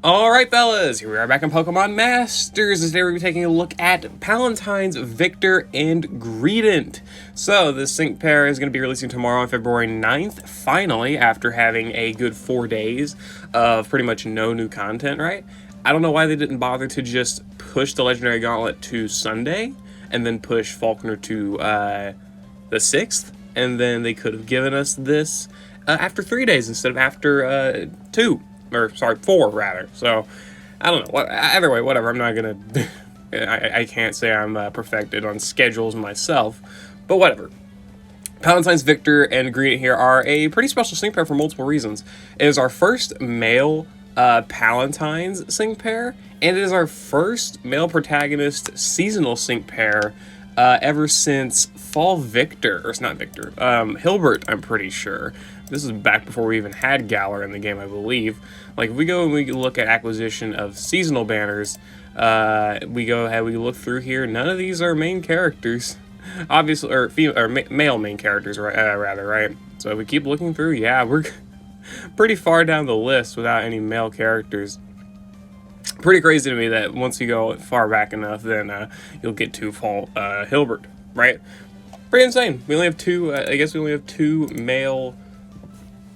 Alright fellas, here we are back in Pokemon Masters. Today we're going to be taking a look at Palentines, Victor, and Greedent. So this sync pair is going to be releasing tomorrow on February 9th, finally, after having a good 4 days of pretty much no new content, right? I don't know why they didn't bother to just push the Legendary Gauntlet to Sunday, and then push Falkner to the 6th, and then they could have given us this after 3 days instead of after 2. Or, sorry, 4, rather. So, I don't know. Either way, whatever. I'm not gonna... I can't say I'm perfected on schedules myself. But whatever. Palentine's, Victor, and Greedent here are a pretty special sync pair for multiple reasons. It is our first male Palentine's sync pair, and it is our first male protagonist seasonal sync pair ever since Fall Victor, or it's not Victor, Hilbert, I'm pretty sure. This is back before we even had Galar in the game, I believe. Like, if we go and we look at acquisition of seasonal banners, we go ahead, we look through here, none of these are main characters. Obviously, or male main characters, rather, right? So if we keep looking through, yeah, we're pretty far down the list without any male characters. Pretty crazy to me that once you go far back enough, then you'll get to Fall Hilbert, right? Pretty insane. We only have two, I guess we only have 2 male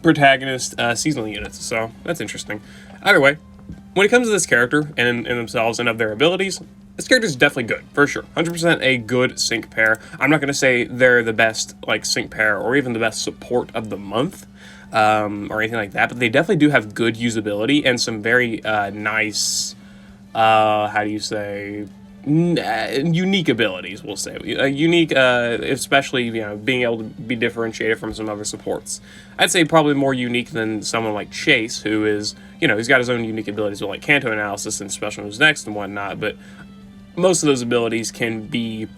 protagonist seasonal units, so that's interesting. Either way, when it comes to this character and in themselves and of their abilities, this character is definitely good, for sure. 100% a good sync pair. I'm not going to say they're the best like sync pair or even the best support of the month or anything like that, but they definitely do have good usability and some very nice, how do you say, unique abilities, we'll say. Unique, especially, you know, being able to be differentiated from some other supports. I'd say probably more unique than someone like Chase, who is, you know, he's got his own unique abilities with like Kanto Analysis and Special Moves Next and whatnot, but most of those abilities can be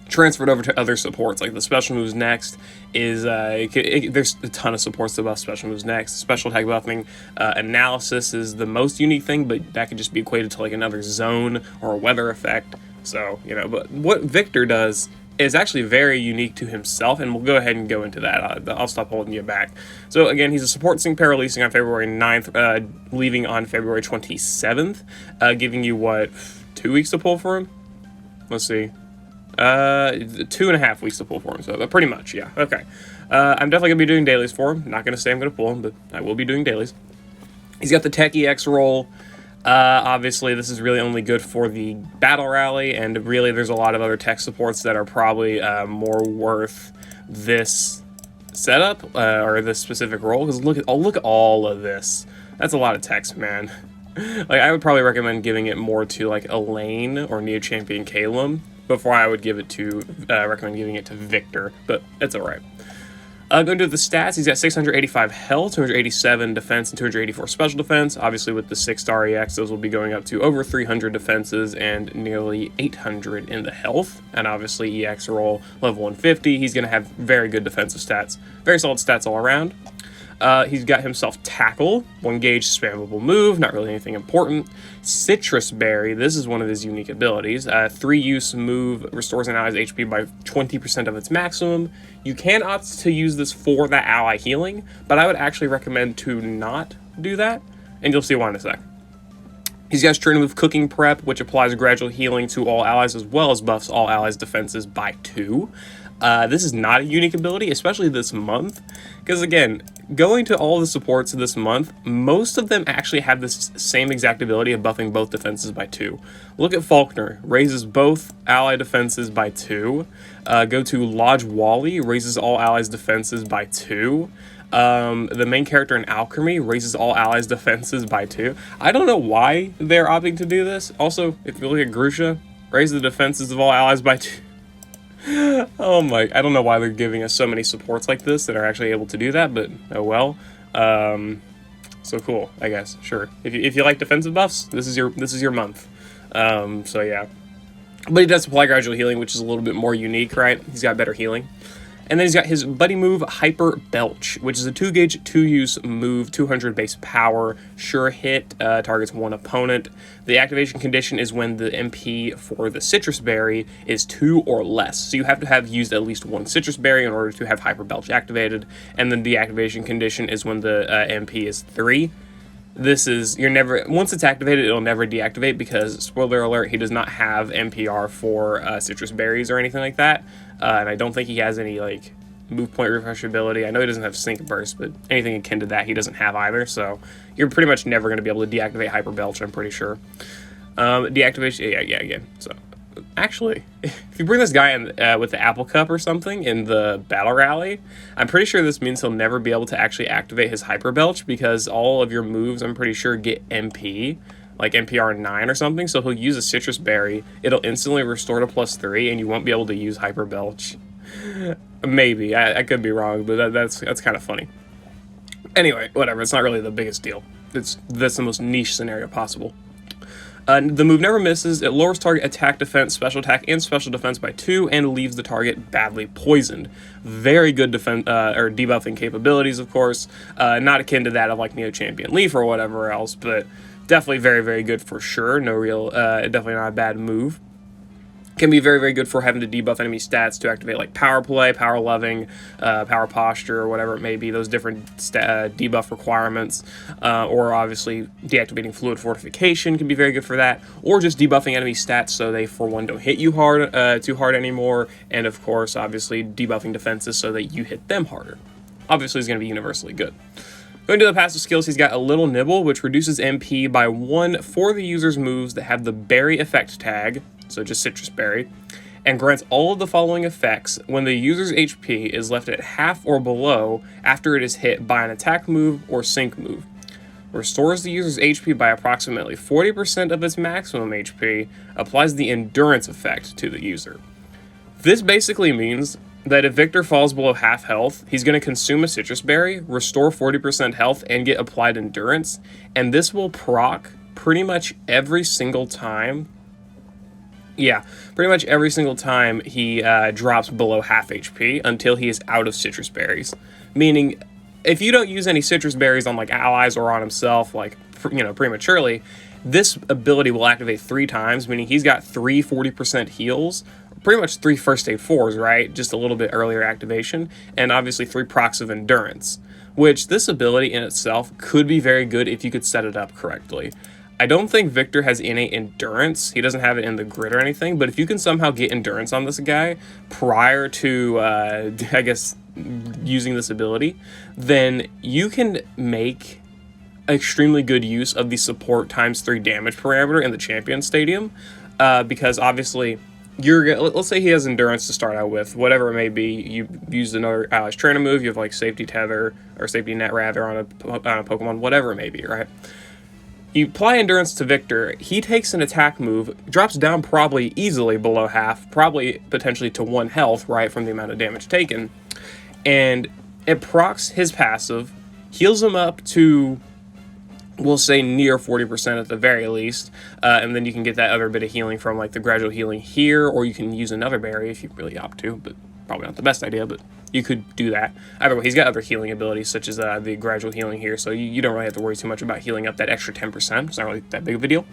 transferred over to other supports. Like the Special Moves Next is, there's a ton of supports to buff Special Moves Next. Special Attack buffing Analysis is the most unique thing, but that could just be equated to like another zone or a weather effect. So, you know, but what Victor does is actually very unique to himself, and we'll go ahead and go into that. I'll stop holding you back. So again, he's a support sync pair releasing on February 9th, leaving on February 27th, giving you, what, 2 weeks to pull for him? Let's see. 2.5 weeks to pull for him, so pretty much, yeah. Okay. I'm definitely going to be doing dailies for him. Not going to say I'm going to pull him, but I will be doing dailies. He's got the Tech EX roll. Obviously, this is really only good for the Battle Rally, and really there's a lot of other tech supports that are probably more worth this setup, or this specific role, because look at all of this. That's a lot of text, man. Like, I would probably recommend giving it more to, like, Elaine or Neo Champion Calum before I would give it to, recommend giving it to Victor, but it's alright. Going to the stats, he's got 685 health, 287 defense, and 284 special defense. Obviously, with the 6-star EX, those will be going up to over 300 defenses and nearly 800 in the health. And obviously, EX roll level 150. He's going to have very good defensive stats. Very solid stats all around. He's got himself Tackle, 1 gauge spammable move, not really anything important. Citrus Berry, this is one of his unique abilities. 3-use move, restores an ally's HP by 20% of its maximum. You can opt to use this for that ally healing, but I would actually recommend to not do that, and you'll see why in a sec. He's got his training move Cooking Prep, which applies gradual healing to all allies as well as buffs all allies' defenses by 2. This is not a unique ability, especially this month, because again, going to all the supports this month, most of them actually have this same exact ability of buffing both defenses by 2. Look at Falkner, raises both ally defenses by 2. Go to Lodge Wally, raises all allies' defenses by 2. The main character in Alchemy raises all allies' defenses by 2. I don't know why they're opting to do this. Also, if you look at Grusha, raise the defenses of all allies by 2. Oh my, I don't know why they're giving us so many supports like this that are actually able to do that, but oh well. So cool, I guess, sure. If you like defensive buffs, this is your month. So yeah. But he does apply gradual healing, which is a little bit more unique, right? He's got better healing. And then he's got his buddy move, Hyper Belch, which is a 2-gauge, 2-use move, 200 base power, sure hit, targets 1 opponent. The activation condition is when the MP for the Citrus Berry is 2 or less. So you have to have used at least 1 Citrus Berry in order to have Hyper Belch activated. And then the activation condition is when the MP is 3. you're never, once it's activated, it'll never deactivate because, spoiler alert, he does not have NPR for citrus berries or anything like that. And I don't think he has any, like, move point refresh ability. I know he doesn't have Sync Burst, but anything akin to that he doesn't have either. So you're pretty much never going to be able to deactivate Hyper Belch, I'm pretty sure. Deactivation, yeah, again. So actually, if you bring this guy in with the Apple Cup or something in the Battle Rally, I'm pretty sure this means he'll never be able to actually activate his Hyper Belch because all of your moves, I'm pretty sure, get MP, like NPR 9 or something. So he'll use a Citrus Berry, it'll instantly restore to +3, and you won't be able to use Hyper Belch. Maybe, I could be wrong, but that's kind of funny. Anyway, whatever, it's not really the biggest deal. That's the most niche scenario possible. The move never misses. It lowers target attack, defense, special attack, and special defense by 2 and leaves the target badly poisoned. Very good or debuffing capabilities, of course. Not akin to that of like Neo Champion Leaf or whatever else, but definitely very, very good for sure. No real, definitely not a bad move. Can be very, very good for having to debuff enemy stats to activate like Power Play, Power Loving, Power Posture, or whatever it may be, those different debuff requirements. Or obviously deactivating Fluid Fortification can be very good for that. Or just debuffing enemy stats so they, for one, don't hit you too hard anymore. And of course, obviously debuffing defenses so that you hit them harder. Obviously, it's going to be universally good. Going to the passive skills, he's got a Little Nibble, which reduces MP by 1 for the user's moves that have the Berry effect tag, so just Citrus Berry, and grants all of the following effects when the user's HP is left at half or below after it is hit by an attack move or sync move. Restores the user's HP by approximately 40% of its maximum HP, applies the endurance effect to the user. This basically means that if Victor falls below half health, he's going to consume a Citrus Berry, restore 40% health, and get applied endurance, and this will proc pretty much every single time. Yeah, pretty much every single time he drops below half HP until he is out of Citrus Berries. Meaning, if you don't use any Citrus Berries on like allies or on himself, like, you know, prematurely, this ability will activate 3 times, meaning he's got 3 40% heals, pretty much 3 first aid 4s, right? Just a little bit earlier activation, and obviously 3 procs of endurance, which this ability in itself could be very good if you could set it up correctly. I don't think Victor has any endurance. He doesn't have it in the grid or anything, but if you can somehow get endurance on this guy prior to, I guess, using this ability, then you can make extremely good use of the support ×3 damage parameter in the Champion Stadium, because obviously, let's say he has endurance to start out with, whatever it may be. You used another allies trainer move, you have like safety tether, or safety net rather, on a Pokemon, whatever it may be, right? You apply endurance to Victor, he takes an attack move, drops down probably easily below half, probably potentially to 1 health, right, from the amount of damage taken, and it procs his passive, heals him up to, we'll say, near 40% at the very least, and then you can get that other bit of healing from like the gradual healing here, or you can use another berry if you really opt to, but probably not the best idea, but you could do that. Either way, he's got other healing abilities, such as the gradual healing here, so you don't really have to worry too much about healing up that extra 10%. It's not really that big of a deal.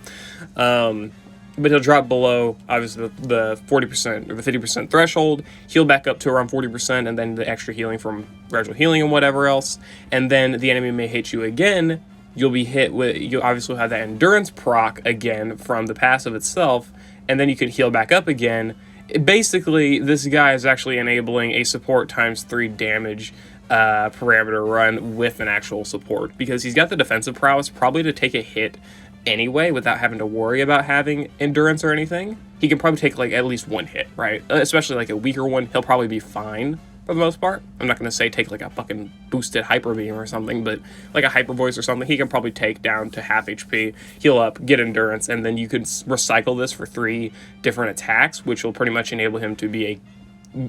But he'll drop below, obviously, the 40% or the 50% threshold, heal back up to around 40%, and then the extra healing from gradual healing and whatever else, and then the enemy may hit you again. You'll be hit with, you'll obviously have that endurance proc again from the passive itself, and then you can heal back up again. Basically, this guy is actually enabling a support ×3 damage parameter run with an actual support, because he's got the defensive prowess probably to take a hit anyway without having to worry about having endurance or anything. He can probably take like at least 1 hit, right? Especially like a weaker one, he'll probably be fine for the most part. I'm not going to say take like a fucking boosted Hyper Beam or something, but like a Hyper Voice or something, he can probably take down to half HP, heal up, get endurance, and then you can recycle this for 3 different attacks, which will pretty much enable him to be a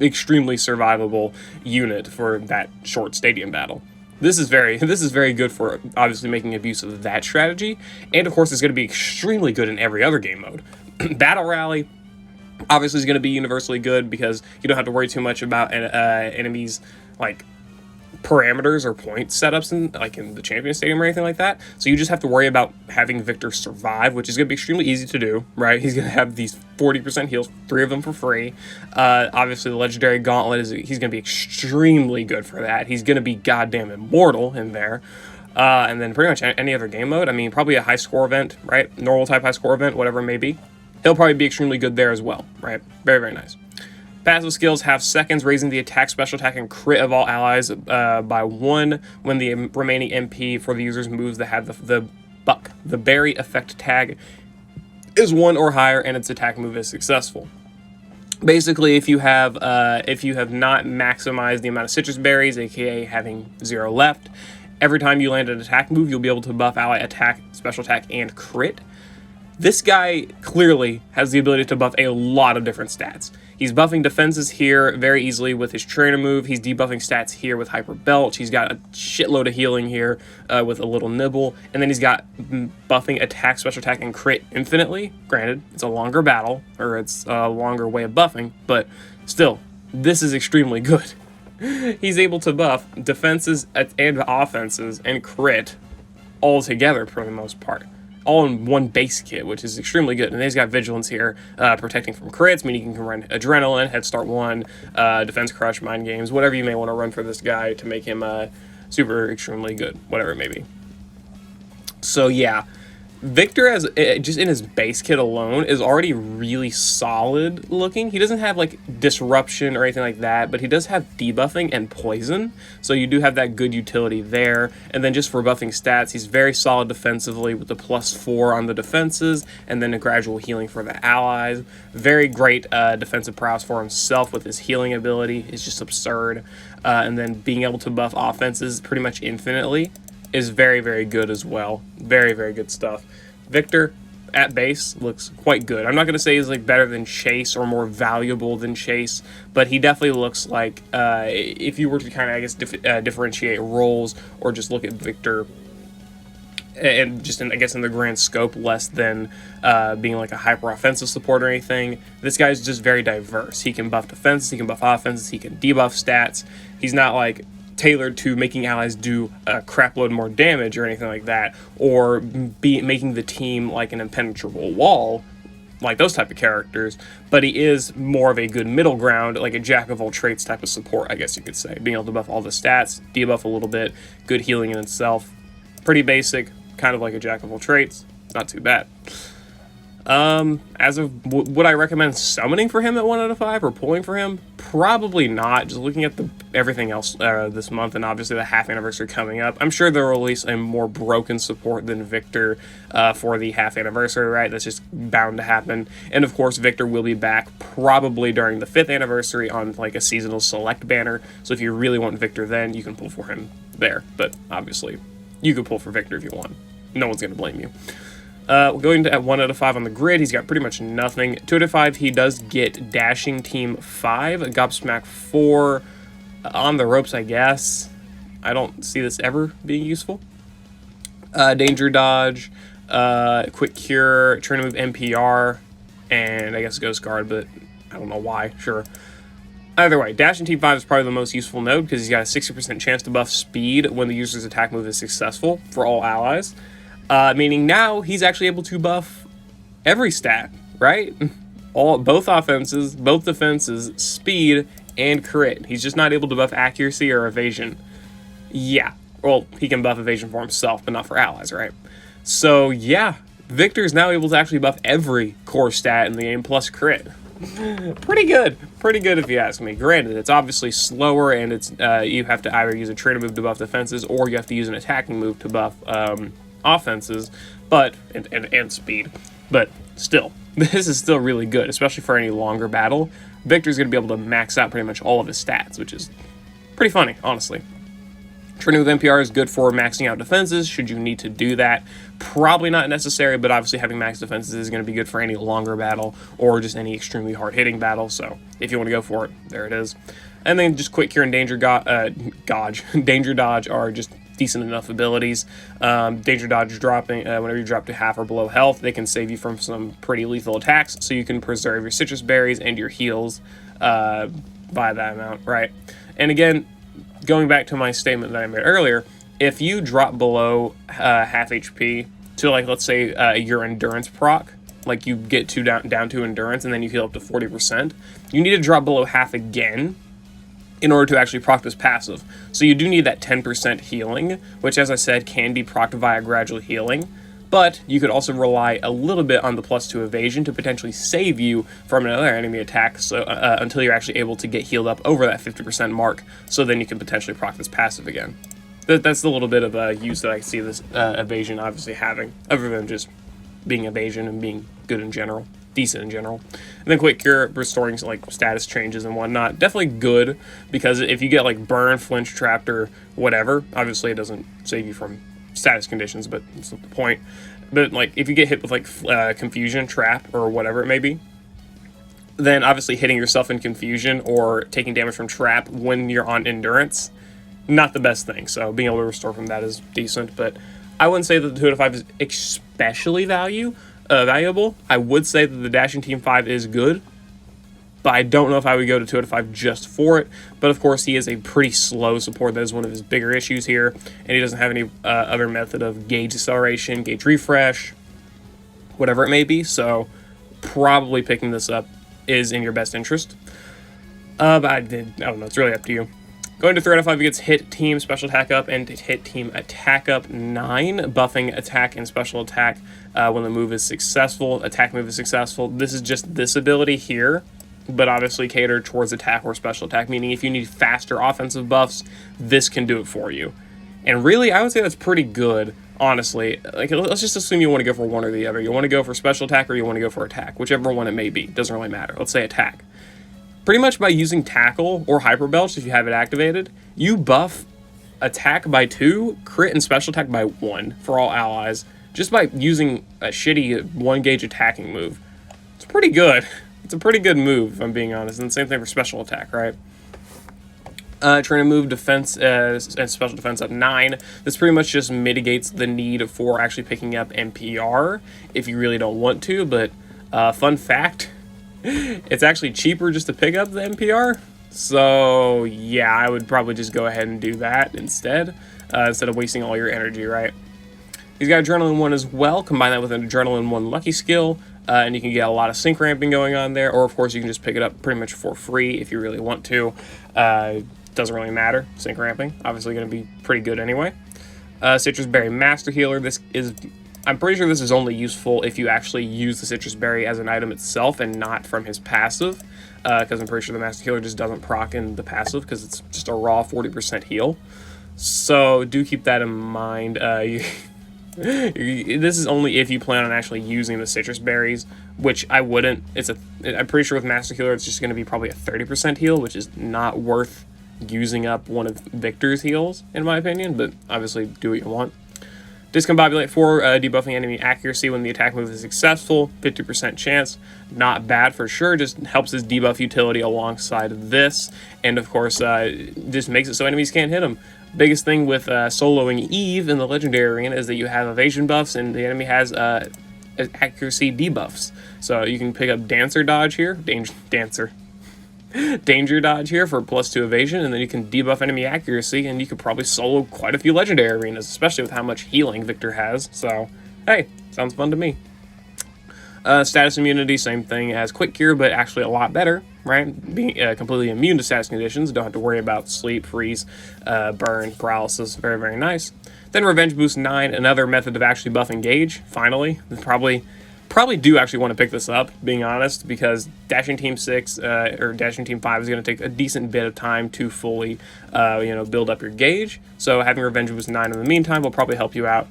extremely survivable unit for that short stadium battle. This is very good for obviously making abuse of that strategy, and of course it's going to be extremely good in every other game mode. Battle Rally obviously is going to be universally good because you don't have to worry too much about enemies like parameters or point setups in the Champion Stadium or anything like that. So you just have to worry about having Victor survive, which is going to be extremely easy to do, right? He's going to have these 40% heals, 3 of them for free. Obviously, the Legendary Gauntlet, he's going to be extremely good for that. He's going to be goddamn immortal in there. And then pretty much any other game mode. I mean, probably a high score event, right? Normal type high score event, whatever it may be. He'll probably be extremely good there as well, right? Very, very nice. Passive skills have seconds, raising the attack, special attack, and crit of all allies by 1 when the remaining MP for the user's moves that have the berry effect tag is 1 or higher and its attack move is successful. Basically, if you have not maximized the amount of citrus berries, aka having 0 left, every time you land an attack move, you'll be able to buff ally attack, special attack, and crit. This guy clearly has the ability to buff a lot of different stats. He's buffing defenses here very easily with his trainer move. He's debuffing stats here with Hyper Belch. He's got a shitload of healing here with a little nibble. And then he's got buffing attack, special attack, and crit infinitely. Granted, it's a longer battle, or it's a longer way of buffing, but still, this is extremely good. He's able to buff defenses and offenses and crit all together for the most part. All in one base kit, which is extremely good. And he's got Vigilance here, protecting from crits, meaning you can run Adrenaline, Head Start 1, Defense Crush, Mind Games, whatever you may want to run for this guy to make him super extremely good, whatever it may be. So yeah, Victor, as just in his base kit alone, is already really solid looking. He doesn't have like disruption or anything like that, but he does have debuffing and poison, so you do have that good utility there. And then just for buffing stats, he's very solid defensively with the +4 on the defenses, and then a gradual healing for the allies. Very great defensive prowess for himself with his healing ability. It's just absurd. And then being able to buff offenses pretty much infinitely is very, very good as well. Very, very good stuff. Victor, at base, looks quite good. I'm not going to say he's like better than Chase or more valuable than Chase, but he definitely looks like, if you were to kind of, I guess, differentiate roles or just look at Victor and just, I guess, in the grand scope, less than being like a hyper-offensive support or anything, this guy's just very diverse. He can buff defenses, he can buff offenses, he can debuff stats. He's not like tailored to making allies do a crap load more damage or anything like that, or making the team like an impenetrable wall, like those type of characters, but he is more of a good middle ground, like a jack of all trades type of support, I guess you could say. Being able to buff all the stats, debuff a little bit, good healing in itself. Pretty basic, kind of like a jack of all trades, not too bad. As of, would I recommend summoning for him at 1 out of 5 or pulling for him? Probably not. Just looking at everything else this month, and obviously the half anniversary coming up, I'm sure they'll release a more broken support than Victor for the half anniversary, right? That's just bound to happen. And of course, Victor will be back probably during the 5th anniversary on like a seasonal select banner. So if you really want Victor then, you can pull for him there. But obviously, you could pull for Victor if you want. No one's going to blame you. Going to at 1 out of 5 on the grid, he's got pretty much nothing. 2 out of 5, he does get Dashing Team 5, Gobsmack 4, on the ropes, I guess. I don't see this ever being useful. Danger Dodge, Quick Cure, Trainer Move NPR, and I guess Ghost Guard, but I don't know why, sure. Either way, Dashing Team 5 is probably the most useful node because he's got a 60% chance to buff speed when the user's attack move is successful for all allies. Meaning now he's actually able to buff every stat, right? Both offenses, both defenses, speed, and crit. He's just not able to buff accuracy or evasion. Yeah, well, he can buff evasion for himself, but not for allies, right? So yeah, Victor's now able to actually buff every core stat in the game plus crit. Pretty good if you ask me. Granted, it's obviously slower, and it's you have to either use a trainer move to buff defenses, or you have to use an attacking move to buff offenses, but and speed. But still, this is still really good, especially for any longer battle. Victor's going to be able to max out pretty much all of his stats, which is pretty funny, honestly. Training with NPR is good for maxing out defenses, should you need to do that. Probably not necessary, but obviously having max defenses is going to be good for any longer battle, or just any extremely hard-hitting battle, so if you want to go for it, there it is. And then just Quick Cure and Danger Dodge are just decent enough abilities. Danger Dodge dropping, whenever you drop to half or below health, they can save you from some pretty lethal attacks, so you can preserve your citrus berries and your heals by that amount, right? And again, going back to my statement that I made earlier, if you drop below half HP to, like, let's say your endurance proc, like you get down to endurance and then you heal up to 40%, you need to drop below half again in order to actually proc this passive. So you do need that 10% healing, which, as I said, can be procced via gradual healing. But you could also rely a little bit on the +2 evasion to potentially save you from another enemy attack, so until you're actually able to get healed up over that 50% mark, so then you can potentially proc this passive again. That's the little bit of use that I see this evasion obviously having, other than just being evasion and being good in general, decent in general. And then Quick Cure, restoring like status changes and whatnot, definitely good, because if you get like burn, flinch, trapped, or whatever, obviously it doesn't save you from status conditions, but that's not the point. But like if you get hit with like confusion, trap, or whatever it may be, then obviously hitting yourself in confusion or taking damage from trap when you're on endurance, not the best thing. So being able to restore from that is decent, but I wouldn't say that the 2 out of 5 is especially valuable. I would say that the Dashing Team 5 is good, but I don't know if I would go to 2 out of 5 just for it. But of course, he is a pretty slow support. That is one of his bigger issues here, and he doesn't have any other method of gauge acceleration, gauge refresh, whatever it may be. So probably picking this up is in your best interest. But I don't know. It's really up to you. Going to 3 out of 5, he gets hit team special attack up and hit team attack up 9, buffing attack and special attack when the move is successful. Attack move is successful. This is just this ability here, but obviously catered towards attack or special attack, meaning if you need faster offensive buffs, this can do it for you. And really, I would say that's pretty good, honestly. Like, let's just assume you want to go for one or the other. You want to go for special attack or you want to go for attack, whichever one it may be. Doesn't really matter. Let's say attack. Pretty much by using Tackle or Hyper Belch, if you have it activated, you buff attack by 2, crit and special attack by 1 for all allies, just by using a shitty 1 gauge attacking move. It's pretty good. It's a pretty good move, if I'm being honest. And the same thing for special attack, right? Trying to move defense and special defense up 9. This pretty much just mitigates the need for actually picking up NPR if you really don't want to. But fun fact, it's actually cheaper just to pick up the NPR. So yeah, I would probably just go ahead and do that instead of wasting all your energy, right? He's got Adrenaline 1 as well. Combine that with an Adrenaline 1 Lucky Skill, and you can get a lot of sync ramping going on there. Or, of course, you can just pick it up pretty much for free if you really want to. Doesn't really matter. Sync ramping, obviously going to be pretty good anyway. Citrus Berry Master Healer. I'm pretty sure this is only useful if you actually use the Citrus Berry as an item itself and not from his passive. Because I'm pretty sure the Master Healer just doesn't proc in the passive because it's just a raw 40% heal. So do keep that in mind. This is only if you plan on actually using the citrus berries, which I wouldn't. I'm pretty sure with Master Healer it's just going to be probably a 30% heal, which is not worth using up one of Victor's heals, in my opinion, but obviously do what you want. Discombobulate 4, debuffing enemy accuracy when the attack move is successful, 50% chance. Not bad for sure, just helps his debuff utility alongside of this, and of course just makes it so enemies can't hit him. Biggest thing with soloing Eve in the Legendary Arena is that you have evasion buffs and the enemy has accuracy debuffs. So you can pick up Danger Dodge here for +2 evasion, and then you can debuff enemy accuracy, and you could probably solo quite a few Legendary Arenas, especially with how much healing Victor has. So, hey, sounds fun to me. Status immunity, same thing as Quick Cure, but actually a lot better, right? Being completely immune to status conditions, don't have to worry about sleep, freeze, burn, paralysis, very, very nice. Then Revenge Boost 9, another method of actually buffing Gauge, finally. Probably do actually want to pick this up, being honest, because Dashing Team 6 or Dashing Team 5 is going to take a decent bit of time to fully, build up your gauge. So having Revenge Boost 9 in the meantime will probably help you out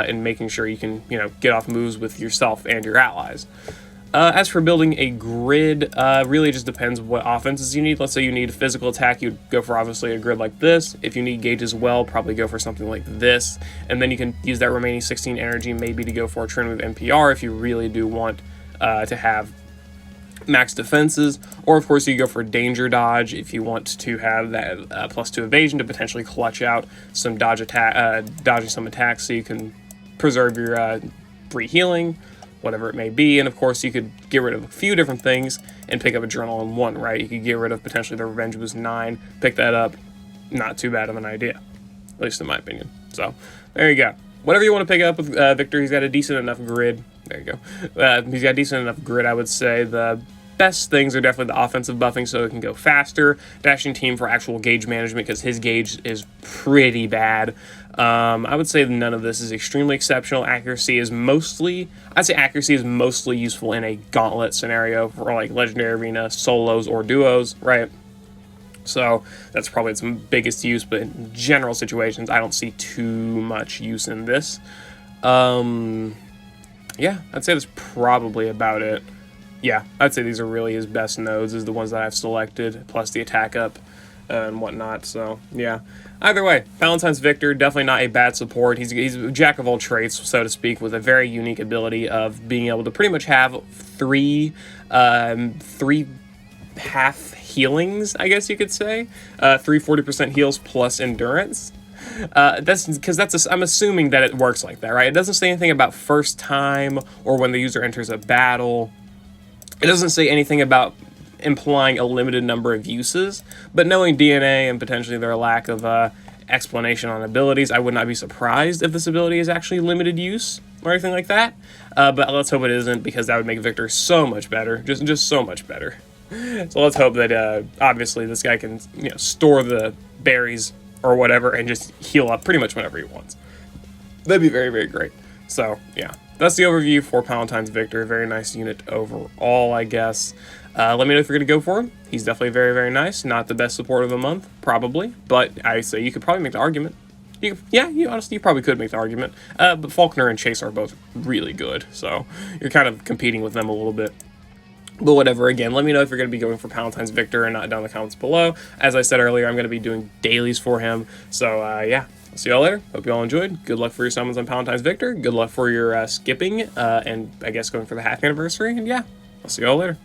in making sure you can, get off moves with yourself and your allies. As for building a grid, really just depends what offenses you need. Let's say you need physical attack, you'd go for obviously a grid like this. If you need gauge as well, probably go for something like this. And then you can use that remaining 16 energy maybe to go for a turn with NPR if you really do want to have max defenses. Or of course you go for Danger Dodge if you want to have that +2 evasion to potentially clutch out some dodging some attacks so you can preserve your free healing, whatever it may be. And of course you could get rid of a few different things and pick up Adrenaline 1, right? You could get rid of potentially the Revenge Boost 9, pick that up, not too bad of an idea, at least in my opinion. So there you go. Whatever you want to pick up with Victor, he's got a decent enough grid. There you go. He's got a decent enough grid, I would say. The best things are definitely the offensive buffing so it can go faster, dashing team for actual gauge management because his gauge is pretty bad. I would say none of this is extremely exceptional. Accuracy is mostly useful in a gauntlet scenario for like Legendary Arena, solos, or duos, right? So that's probably its biggest use, but in general situations, I don't see too much use in this. Yeah, I'd say that's probably about it. Yeah, I'd say these are really his best nodes, is the ones that I've selected, plus the attack up and whatnot. So, yeah. Either way, Palentines Victor, definitely not a bad support. He's a jack of all trades, so to speak, with a very unique ability of being able to pretty much have three half healings, I guess you could say. 40% heals plus endurance. That's because I'm assuming that it works like that, right? It doesn't say anything about first time or when the user enters a battle. It doesn't say anything about implying a limited number of uses, but knowing DNA and potentially their lack of explanation on abilities, I would not be surprised if this ability is actually limited use or anything like that. But let's hope it isn't, because that would make Victor so much better, just so much better. So let's hope that obviously this guy can store the berries or whatever and just heal up pretty much whenever he wants. That'd be very, very great. So yeah, that's the overview for Palentines Victor. Very nice unit overall, I guess. Let me know if you're going to go for him. He's definitely very, very nice. Not the best support of the month, probably, but I say you could probably make the argument. Honestly, you probably could make the argument. But Faulkner and Chase are both really good, so you're kind of competing with them a little bit. But whatever, again, let me know if you're going to be going for Palentines Victor or not down in the comments below. As I said earlier, I'm going to be doing dailies for him. So, yeah, I'll see y'all later. Hope you all enjoyed. Good luck for your summons on Palentines Victor. Good luck for your skipping and I guess going for the half anniversary. And yeah, I'll see y'all later.